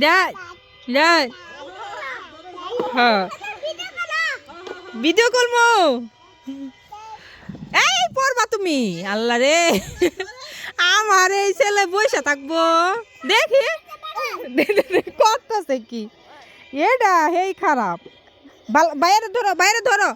Dad, Dad. হ্যাঁ video call মো এই পড়বা তুমি আল্লাহ রে আমার এই ছেলে বসে থাকবো দেখি করতেছে কি এটা হেই খারাপ বাইরে ধরো বাইরে ধরো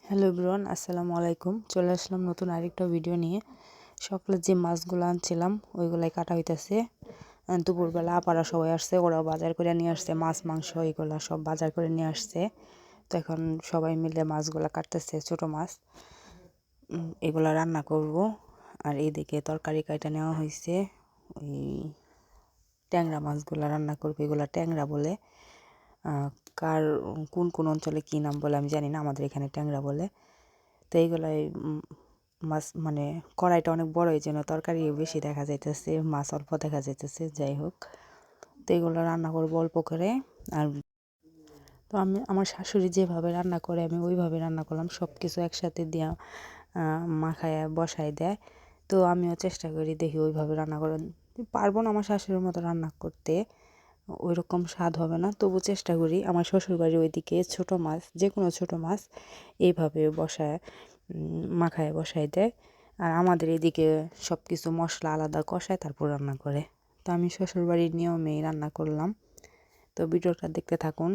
হ্যালো এভরিওয়ান, আসসালামু আলাইকুম। চলে আসলাম নতুন আরেকটা ভিডিও নিয়ে। সকালে যে মাছগুলো আনছিলাম ওইগুলাই কাটা হইতেছে। দুপুরবেলা আপারা সবাই আসছে, ওরাও বাজার করে নিয়ে আসছে, মাছ মাংস এগুলো সব বাজার করে নিয়ে আসছে। তো এখন সবাই মিলে মাছগুলো কাটতেছে, ছোট মাছ এগুলো রান্না করব। আর এইদিকে তরকারি কাটা নেওয়া হয়েছে, ওই ট্যাংরা মাছগুলো রান্না করবো। এগুলো ট্যাংরা বলে, কার কোন কোন অঞ্চলে কী নাম বলে আমি জানি না, আমাদের এখানে ট্যাংরা বলে। তো এইগুলাই মাছ মানে কড়াইটা অনেক বড়, এই জন্য তরকারি বেশি দেখা যাইতেছে, মাছ অল্প দেখা যাইতেছে। যাই হোক, তো এগুলো রান্না করবো অল্প করে। আর তো আমার শাশুড়ি যেভাবে রান্না করে আমি ওইভাবে রান্না করলাম, সব কিছু একসাথে দিয়া মাখায় বসায় দেয়। তো আমিও চেষ্টা করি, দেখি ওইভাবে রান্না করে। পারবো না আমার শাশুড়ির মতো রান্না করতে, ওই রকম স্বাদ হবে না, তবু চেষ্টা করি। আমার শ্বশুরবাড়ির ওইদিকে ছোটো মাছ, যে কোনো ছোটো মাছ এইভাবে বসায় মাখায় বসায় দেয়। আর আমাদের এদিকে সব কিছু মশলা আলাদা কষায় তারপর রান্না করে। তো আমি শ্বশুরবাড়ির নিয়মেই রান্না করলাম। তো ভিডিওটা দেখতে থাকুন।